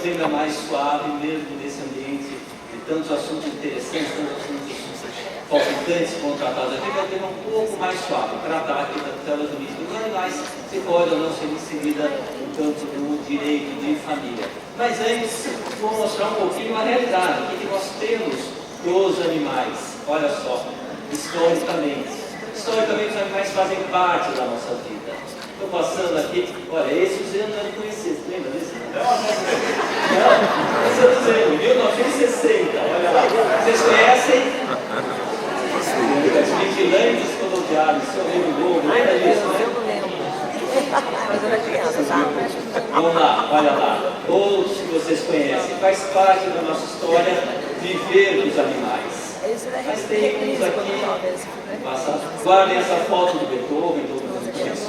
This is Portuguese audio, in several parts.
clima mais suave, mesmo nesse ambiente de tantos assuntos interessantes, tantos assuntos palpitantes foram tratados aqui, vai ter um pouco mais suave. Tratar aqui da tutela jurídica dos animais, se pode ou não ser inserida no campo do direito de família. Mas antes, vou mostrar um pouquinho a realidade, o que nós temos dos animais. Olha só, historicamente. Historicamente, os animais fazem parte da nossa vida. Estou passando aqui, olha, esse o Zé não deve conhecer, você lembra desse? Não, esse é o Zé, 1960, olha lá. Vocês conhecem? Vigilantes rodoviários, seu livro novo, lembra disso, né? Eu não lembro. Mas eu era criança, tá? Vamos lá, olha lá. Todos que vocês conhecem, faz parte da nossa história viver dos animais. Mas tem uns aqui, guardem essa foto do Beethoven,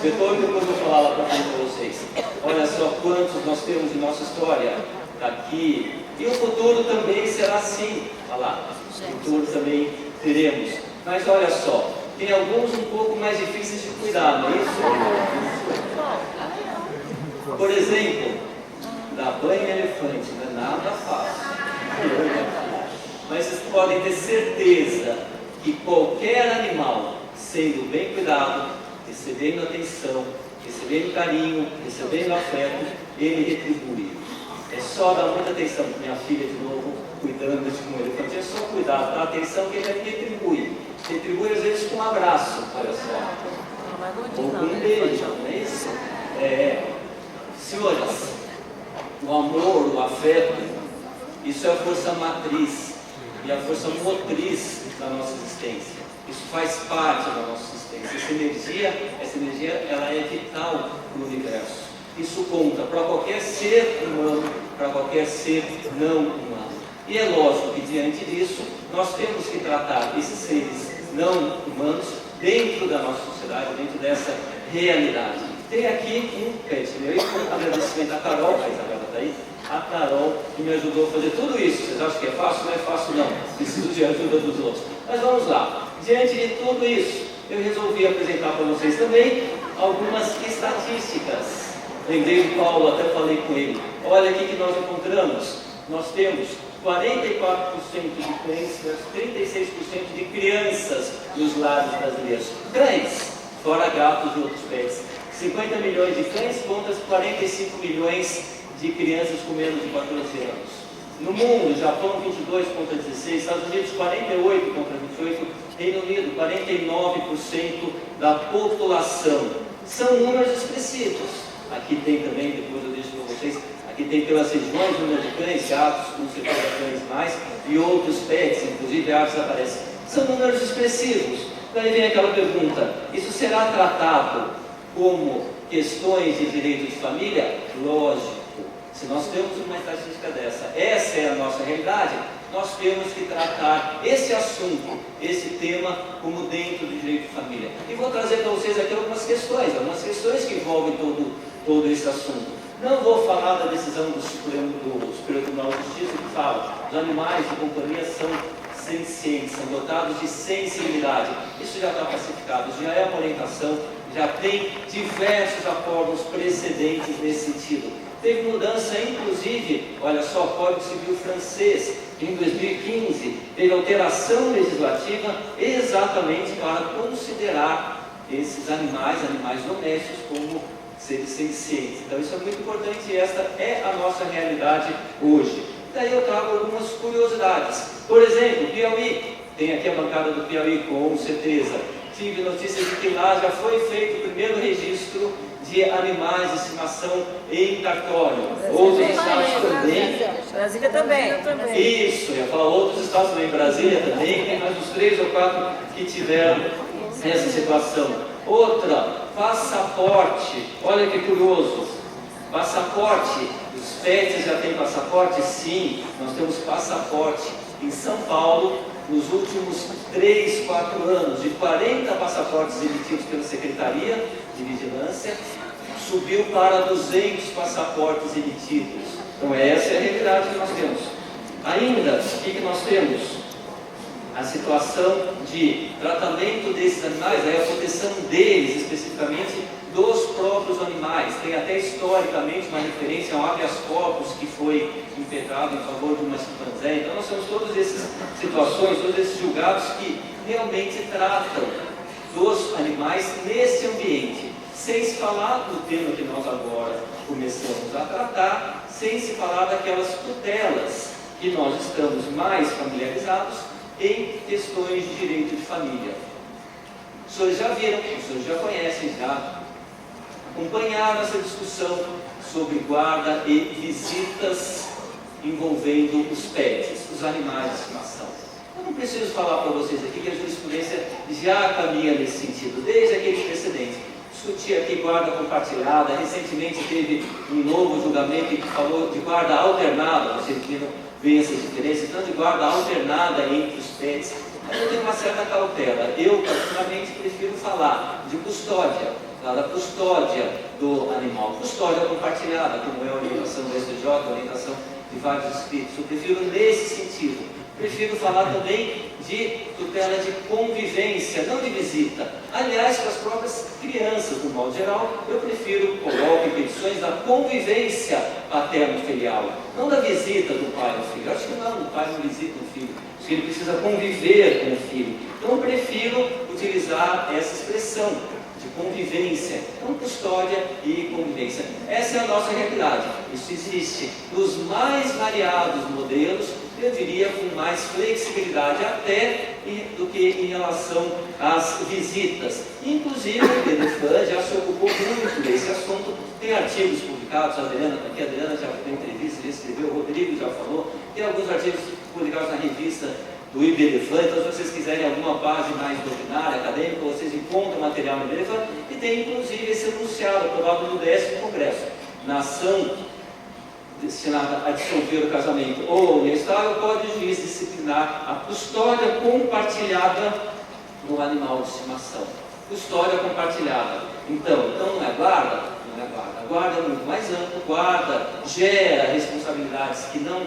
Beethoven, depois eu vou falar lá para frente para vocês. Olha só quantos nós temos de nossa história aqui. E o futuro também será assim. Olha lá, o futuro também teremos. Mas olha só, tem alguns um pouco mais difíceis de cuidar, não é isso? Por exemplo, dar banho em elefante, não é nada fácil. Mas vocês podem ter certeza que qualquer animal, sendo bem cuidado, recebendo atenção, recebendo carinho, recebendo afeto, ele retribui. É só dar muita atenção. Minha filha, de novo, cuidando de um elefante, é só cuidar, dar atenção que ele retribui. Retribui às vezes com um abraço, olha só. Ou com um beijo, não é isso? Senhores, o amor, o afeto, isso é a força matriz e a força motriz da nossa existência. Isso faz parte da nossa existência. Essa energia ela é vital no universo. Isso conta para qualquer ser humano, para qualquer ser não humano. E é lógico que diante disso, nós temos que tratar esses seres não humanos dentro da nossa sociedade, dentro dessa realidade. Tem aqui um pet meu, e um agradecimento à Carol, a Isabela está aí, a Carol que me ajudou a fazer tudo isso. Vocês acham que é fácil? Não é fácil não, preciso de ajuda dos outros. Mas vamos lá, diante de tudo isso, eu resolvi apresentar para vocês também algumas estatísticas. Lembrei do Paulo, até falei com ele. Olha aqui que nós encontramos, nós temos 44% de cães versus 36% de crianças nos lares brasileiros. Cães, fora gatos e outros pets. 50 milhões de cães contra 45 milhões de crianças com menos de 14 anos. No mundo, Japão 22 contra 16, Estados Unidos 48 contra 28, Reino Unido 49% da população. São números expressivos. Aqui tem também, depois eu deixo para vocês, aqui tem pelas regiões, número de cães, gatos, com certeza cães mais, e outros pets, inclusive aves aparecem. São números expressivos. Daí vem aquela pergunta, isso será tratado como questões de direito de família? Lógico. Se nós temos uma estatística dessa, essa é a nossa realidade, nós temos que tratar esse assunto, esse tema, como dentro do direito de família. E vou trazer para vocês aqui algumas questões que envolvem todo esse assunto. Não vou falar da decisão do Supremo Tribunal de Justiça que fala, os animais de companhia são sencientes, são dotados de sensibilidade. Isso já está pacificado, já é uma orientação, já tem diversos acordos precedentes nesse sentido. Teve mudança, inclusive, olha só, Código Civil francês, em 2015, teve alteração legislativa exatamente para considerar esses animais domésticos, como seres sencientes. Então isso é muito importante e esta é a nossa realidade hoje. Daí eu trago algumas curiosidades. Por exemplo, Piauí, tem aqui a bancada do Piauí, com certeza. Tive notícias de que lá já foi feito o primeiro registro de animais de estimação em cartório. Outros estados também. Brasília também. Isso, eu ia falar outros estados também, Brasília também, tem mais uns 3 ou 4 que tiveram essa situação. Outra, passaporte. Olha que curioso. Passaporte. Os pets já têm passaporte? Sim, nós temos passaporte. Em São Paulo, nos últimos 3, 4 anos, de 40 passaportes emitidos pela Secretaria de Vigilância, subiu para 200 passaportes emitidos. Então essa é a realidade que nós temos. Ainda, o que nós temos? a situação de tratamento desses animais, aí a proteção deles, especificamente dos próprios animais. Tem até historicamente uma referência ao habeas corpus que foi impetrado em favor de uma chimpanzé. Então nós temos todas essas situações, todos esses julgados que realmente tratam dos animais nesse ambiente, sem se falar do tema que nós agora começamos a tratar, sem se falar daquelas tutelas que nós estamos mais familiarizados em questões de direito de família. Os senhores já viram, os senhores já conhecem, já acompanharam essa discussão sobre guarda e visitas envolvendo os pets, os animais de estimação. Eu não preciso falar para vocês aqui que a jurisprudência já caminha nesse sentido, desde aquele precedente. Discuti aqui guarda compartilhada, recentemente teve um novo julgamento que falou de guarda alternada, vocês viram bem essas diferenças, tanto de guarda alternada entre os pets. Mas eu tenho uma certa cautela. Eu, particularmente, prefiro falar de custódia, da custódia do animal, custódia compartilhada, como é a orientação do STJ, a orientação de vários escritos. Eu prefiro nesse sentido. Prefiro falar também de tutela de convivência, não de visita. Aliás, para as próprias crianças, no modo geral, eu prefiro colocar em petições da convivência paterno-filial, não da visita do pai ao filho. Eu acho que não, o pai não visita o filho. O filho precisa conviver com o filho. Então eu prefiro utilizar essa expressão de convivência, então custódia e convivência. Essa é a nossa realidade. Isso existe nos mais variados modelos, eu diria com mais flexibilidade até do que em relação às visitas. Inclusive o Benefan já se ocupou muito desse assunto, tem artigos publicados, a Adriana está aqui, a Adriana já deu entrevista, já escreveu, o Rodrigo já falou, tem alguns artigos publicados na revista do IBDFAN, então se vocês quiserem alguma base mais doutrinária, acadêmica, vocês encontram material no IBDFAN, e tem inclusive esse enunciado aprovado no 10º Congresso, na ação destinada a dissolver o casamento ou uniestável, pode o juiz disciplinar a custódia compartilhada no animal de estimação. Custódia compartilhada. Então não é guarda? Não é guarda. A guarda é muito mais ampla. Guarda gera responsabilidades que não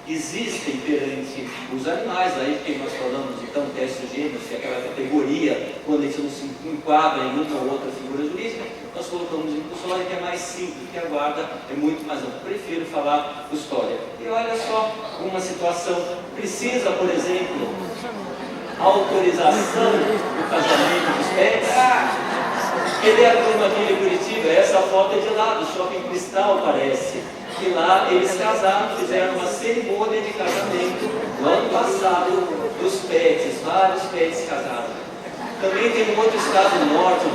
existem perante os animais, aí que nós falamos então teste gênero, que é aquela categoria, quando a gente não se enquadra em uma ou outra figura jurídica, nós colocamos em custódia, que é mais simples, que a guarda é muito mais ampla. Prefiro falar custódia. E olha só, uma situação, precisa, por exemplo, autorização do casamento dos pets. Ele é a turma aqui de Curitiba, essa foto é de lá, do Shopping Cristal, parece. E lá eles casaram, fizeram uma cerimônia de casamento no ano passado dos pets, vários pets casaram. Também tem um outro estado no norte,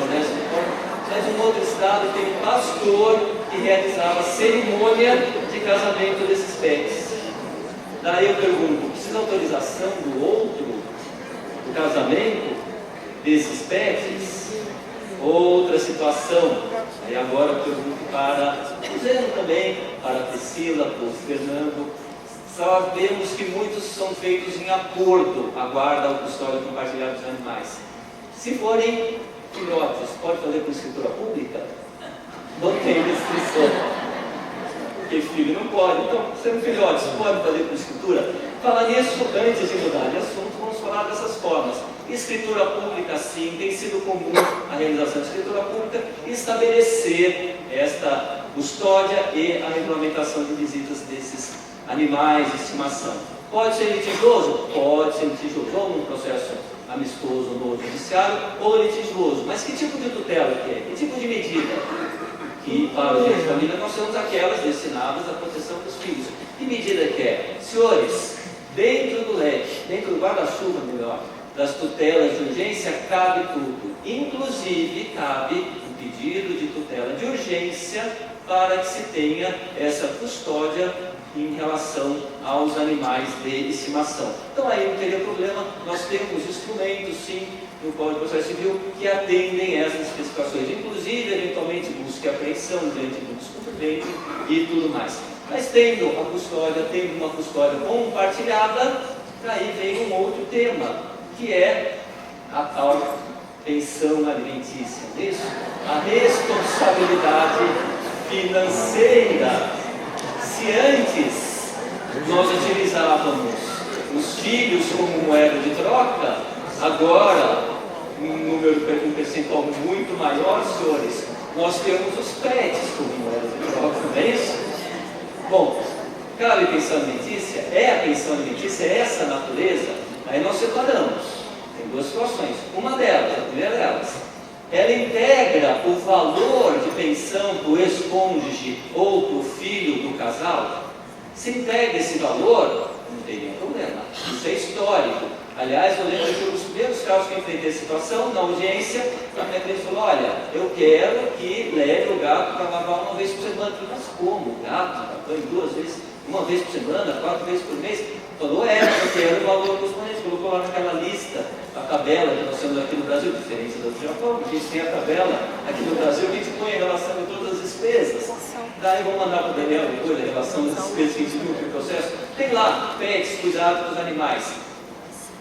mas um outro estado tem um pastor que realizava a cerimônia de casamento desses pets. Daí eu pergunto, precisa autorização do outro, do casamento desses pets? Outra situação, aí agora eu pergunto para o Zeno também, para a Priscila, para o Fernando. Sabemos que muitos são feitos em acordo, a guarda ou custódia compartilhada dos animais. Se forem filhotes, pode fazer por escritura pública? Não tem restrição. Porque filho não pode. Então, sendo filhotes, pode fazer por escritura? Falar nisso, antes de mudar de assunto, vamos falar dessas formas. Escritura pública, sim, tem sido comum a realização de escritura pública e estabelecer esta custódia e a regulamentação de visitas desses animais de estimação. Pode ser litigioso? Pode ser litigioso, ou num processo amistoso no judiciário, ou litigioso. Mas que tipo de tutela que é? Que tipo de medida? Que para o direito de família nós temos aquelas destinadas à proteção dos filhos. Que medida que é? Senhores, dentro do leque, dentro do guarda-chuva melhor, das tutelas de urgência, cabe tudo. Inclusive, cabe um pedido de tutela de urgência para que se tenha essa custódia em relação aos animais de estimação. Então aí não teria problema, nós temos instrumentos, sim, no Código de Processo Civil que atendem essas especificações, inclusive, eventualmente, busca e apreensão diante do descumprimento e tudo mais. Mas tendo a custódia, tendo uma custódia compartilhada, aí vem um outro tema, que é a tal pensão alimentícia, isso? A responsabilidade financeira. Se antes nós utilizávamos os filhos como moeda de troca, agora, um percentual muito maior, senhores, nós temos os pets como moeda de troca, não é isso? Bom, cabe pensão alimentícia? É a pensão alimentícia, é essa a natureza? Aí nós separamos. Tem duas situações. Uma delas, a primeira delas, ela integra o valor de pensão para o ex-cônjuge ou para o filho do casal. Se integra esse valor, não tem nenhum problema. Isso é histórico. Aliás, eu lembro que um dos primeiros casos que eu enfrentei a situação, na audiência, a minha cliente falou: olha, eu quero que leve o gato para lavar uma vez por semana. Eu falei: mas como? O gato banho 2 vezes, uma vez por semana, 4 vezes por mês? Falou: eu quero o valor correspondente. Colocou lá naquela lista, a tabela que nós temos aqui no Brasil, diferente do Japão, porque a gente tem a tabela aqui no Brasil que a gente põe em relação a todas as despesas. Daí vou mandar para o Daniel depois a relação das despesas que a gente viu no processo. Tem lá, pets, cuidado com os animais.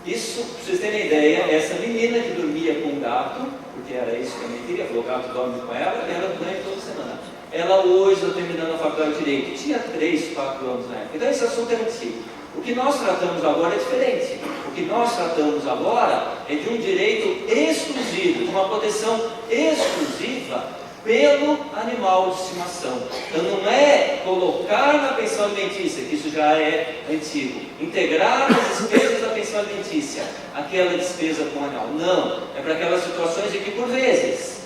Isso, para vocês terem ideia, essa menina que dormia com o gato, porque era isso que a minha queria, falou: o gato dorme com ela, e ela dorme toda semana. Ela hoje está terminando a faculdade de Direito, tinha 3, 4 anos na época. Então esse assunto é antigo. O que nós tratamos agora é diferente. O que nós tratamos agora é de um direito exclusivo, de uma proteção exclusiva pelo animal de estimação. Então não é colocar na pensão alimentícia, que isso já é antigo, integrar as despesas da pensão alimentícia, aquela despesa com o animal. Não, é para aquelas situações em que por vezes,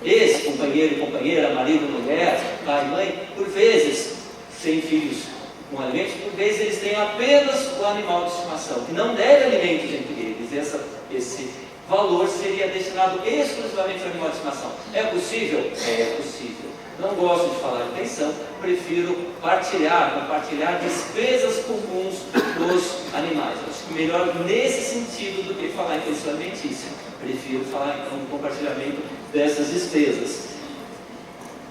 ex-companheiro e companheira, marido, mulher, pai, mãe, por vezes, sem filhos com alimentos, por vezes eles têm apenas o animal de estimação, que não deve alimentos entre eles. Esse valor seria destinado exclusivamente ao animal de estimação. É possível? É possível. Não gosto de falar de pensão, prefiro compartilhar despesas comuns dos animais. Acho que melhor nesse sentido do que falar em pensão alimentícia. Prefiro falar então no compartilhamento dessas despesas.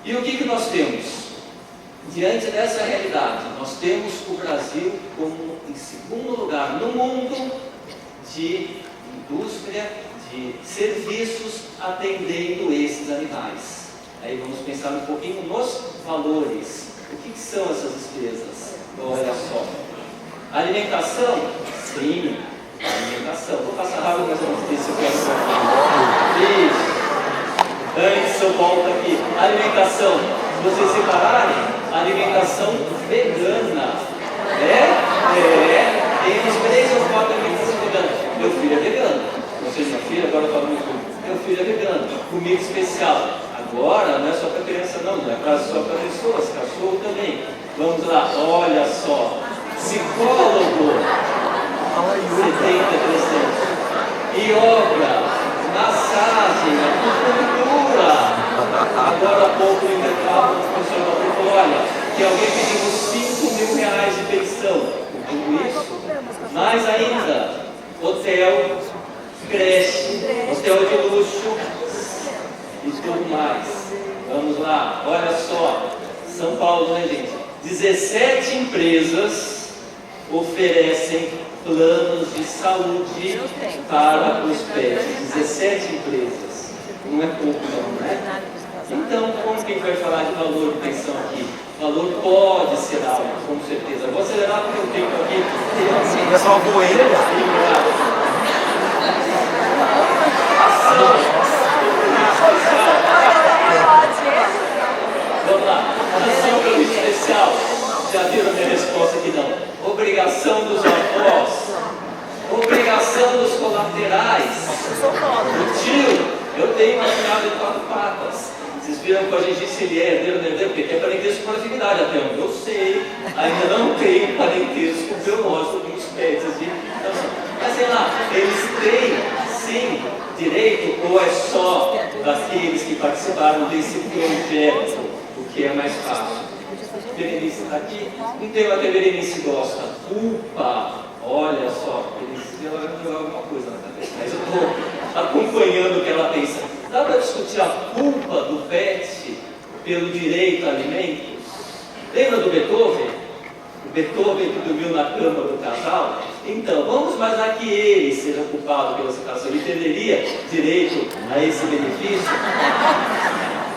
E o que nós temos? Diante dessa realidade, nós temos o Brasil como em segundo lugar no mundo de indústria, de serviços atendendo esses animais. Aí vamos pensar um pouquinho nos valores. O que são essas despesas? Olha só. Alimentação? Sim, alimentação. Vou passar rápido, mas vamos ver se eu quero falar. Isso. Antes eu volto aqui. Alimentação. Se vocês separarem, alimentação vegana. Tem uns 3 ou 4 alimentação vegana. Meu filho é vegano. Você é minha filha, agora eu falo muito. Meu filho é vegano. Comida especial. Agora não é só para criança não é só para pessoas, cachorro também. Vamos lá, olha só. Psicólogo, 70%. Yoga, massagem, acupuntura. Agora há pouco no mercado, o professor falou: olha, que alguém pediu R$5.000 de pensão. Tudo isso. Mais ainda, hotel, creche, hotel de luxo e tudo mais. Vamos lá, olha só. São Paulo, né, gente? 17 empresas oferecem planos de saúde para os pets. 17 empresas. Não é pouco não, né? Então, como que a gente vai falar de valor de pensão aqui? Valor pode ser alto, com certeza. Eu vou acelerar porque o tempo aqui... É só voeira. Vamos lá. Ação especial. Já viram a minha resposta aqui não? Obrigação dos avós. Obrigação dos colaterais. O tio, eu tenho uma cunhada de 4 patas. Vocês viram que a gente disse ele é herdeiro, porque tem parentesco com proximidade, até onde eu sei, ainda não tem parentesco biológico dos pets. Mas sei lá, eles têm sim direito ou é só daqueles que participaram desse projeto, o que é mais fácil? Berenice está aqui? Então até Berenice gosta. Culpa, olha só, Berenice ela vai jogar alguma coisa na cabeça, mas eu estou acompanhando o que ela pensa. Dá para discutir a culpa do pet pelo direito a alimentos? Lembra do Beethoven? O Beethoven que dormiu na cama do casal? Então, vamos imaginar que ele seja culpado pela situação. Ele teria direito a esse benefício?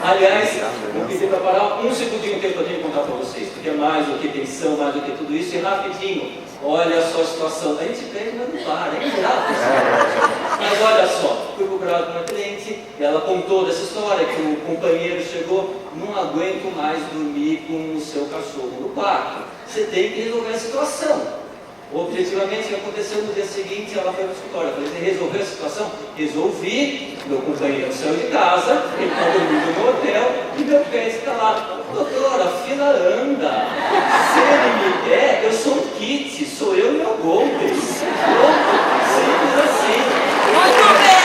Aliás, vou pedir para parar um segundinho que eu poderia contar para vocês, porque é mais do que pensão, mais do que tudo isso, e rapidinho, olha só a situação. A gente pede, mas não para, é grave. Mas olha só, fui procurado por uma cliente, e ela contou dessa história, que o companheiro chegou, não aguento mais dormir com o seu cachorro no quarto. Você tem que resolver a situação. Objetivamente, o que aconteceu no dia seguinte, ela foi no escritório. Eu falei, você resolveu a situação? Resolvi. Meu companheiro saiu de casa, ele está dormindo no hotel e meu pet está lá. Doutor, a fila anda. Se ele me der, eu sou um kit, sou eu e meu golden. Pronto, simples assim. Muito bem!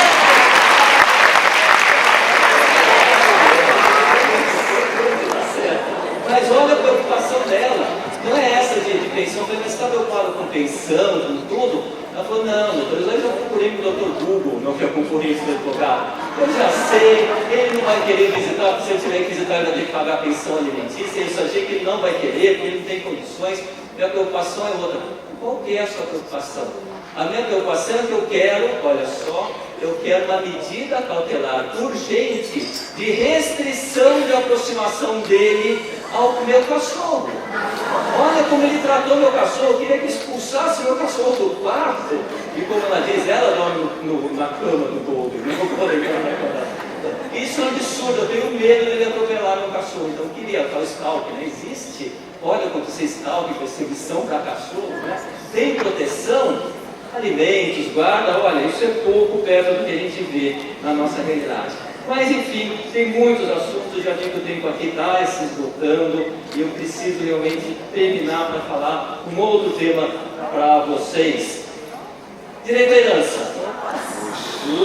Mas olha a preocupação dela. Não é essa de pensão, mas você está preocupado com pensão, com tudo? Ela falou, não, doutor, eu já procurei com o doutor Google, não que a concorrência do advogado. Eu já sei, ele não vai querer visitar, porque se eu tiver que visitar, ele vai ter que pagar a pensão alimentícia, eu só achei que ele não vai querer, porque ele não tem condições. Minha preocupação é outra. Qual que é a sua preocupação? A minha preocupação é que eu quero, olha só, eu quero uma medida cautelar urgente de restrição de aproximação dele ao meu cachorro. Olha como ele tratou meu cachorro, eu queria que expulsasse meu cachorro do quarto. E como ela diz, ela dorme na cama do Golden, não vou poder cama. Isso é um absurdo, eu tenho medo dele atropelar meu cachorro. Então eu queria, tal stalk, né? Existe, olha quanto você stalk, perseguição para cachorro, né? Tem proteção, alimentos, guarda, olha, isso é pouco perto do que a gente vê na nossa realidade. Mas enfim, tem muitos assuntos, já vi que o tempo aqui está se esgotando e eu preciso realmente terminar para falar um outro tema para vocês. Direito à herança.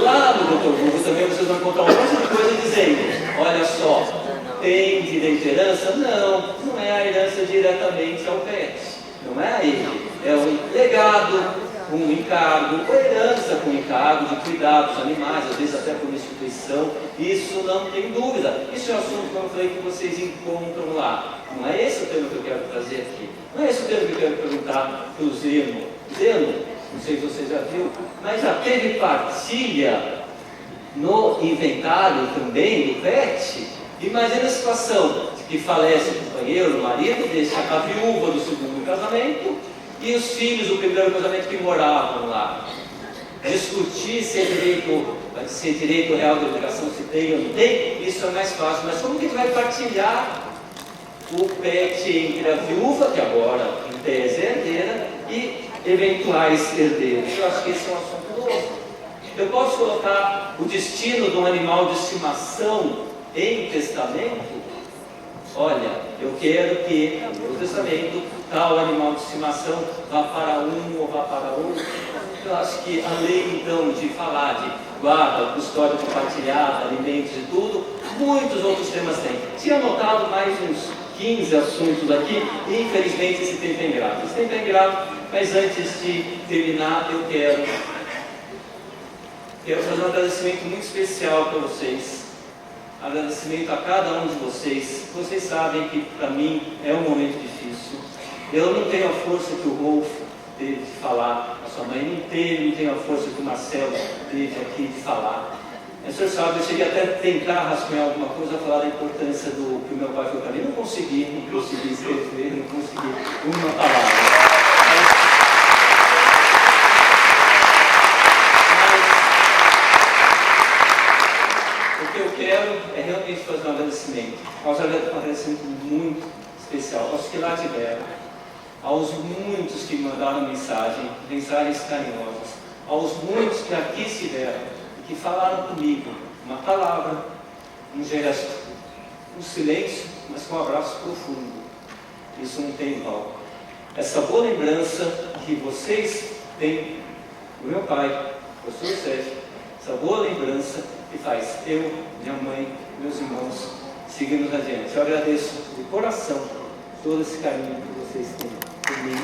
Lá no Dr. Google também vocês vão encontrar um monte de coisa dizendo, olha só, tem direito à herança? Não, não é a herança diretamente ao pet, não é a ele, é o legado, um encargo, ou herança com encargo de cuidar dos animais, às vezes até por instituição, isso não tem dúvida. Isso é um assunto que eu falei que vocês encontram lá. Não é esse o tema que eu quero trazer aqui. Não é esse o tema que eu quero perguntar para o Zeno. Zeno, não sei se você já viu, mas já teve partilha no inventário também do pet? Imagina a situação de que falece o companheiro, o marido, deixa a viúva do segundo casamento, e os filhos do primeiro casamento que moravam lá. Discutir se é direito real de obrigação, se tem ou não tem, isso é mais fácil. Mas como que a gente vai partilhar o pet entre a viúva, que agora em tese é herdeira, e eventuais herdeiros? Eu acho que esse é um assunto novo. Eu posso colocar o destino de um animal de estimação em testamento? Olha, eu quero que no meu testamento tal animal de estimação vá para um ou vá para outro. Eu acho que a lei então de falar de guarda, custódia compartilhada, alimentos e tudo, muitos outros temas tem. Tinha anotado mais uns 15 assuntos aqui e infelizmente esse tempo é ingrato. Esse tempo é ingrato, mas antes de terminar eu quero fazer um agradecimento muito especial para vocês. Agradecimento a cada um de vocês. Vocês sabem que para mim é um momento difícil. Eu não tenho a força que o Rolf teve de falar, a sua mãe não tenho a força que o Marcelo teve aqui de falar. Mas o senhor sabe, eu cheguei até a tentar rascunhar alguma coisa, falar da importância do que o meu pai foi para mim. Não consegui escrever, não consegui uma palavra. O que eu quero é realmente fazer um agradecimento, um agradecimento muito especial aos que lá tiveram, aos muitos que mandaram mensagens carinhosas, aos muitos que aqui estiveram e que falaram comigo uma palavra, um gesto, um silêncio, mas com um abraço profundo. Isso não tem igual. Essa boa lembrança que vocês têm do meu pai, do Sr. Sérgio, essa boa lembrança que faz eu, minha mãe, meus irmãos seguirmos adiante. Eu agradeço de coração todo esse carinho que vocês têm por mim.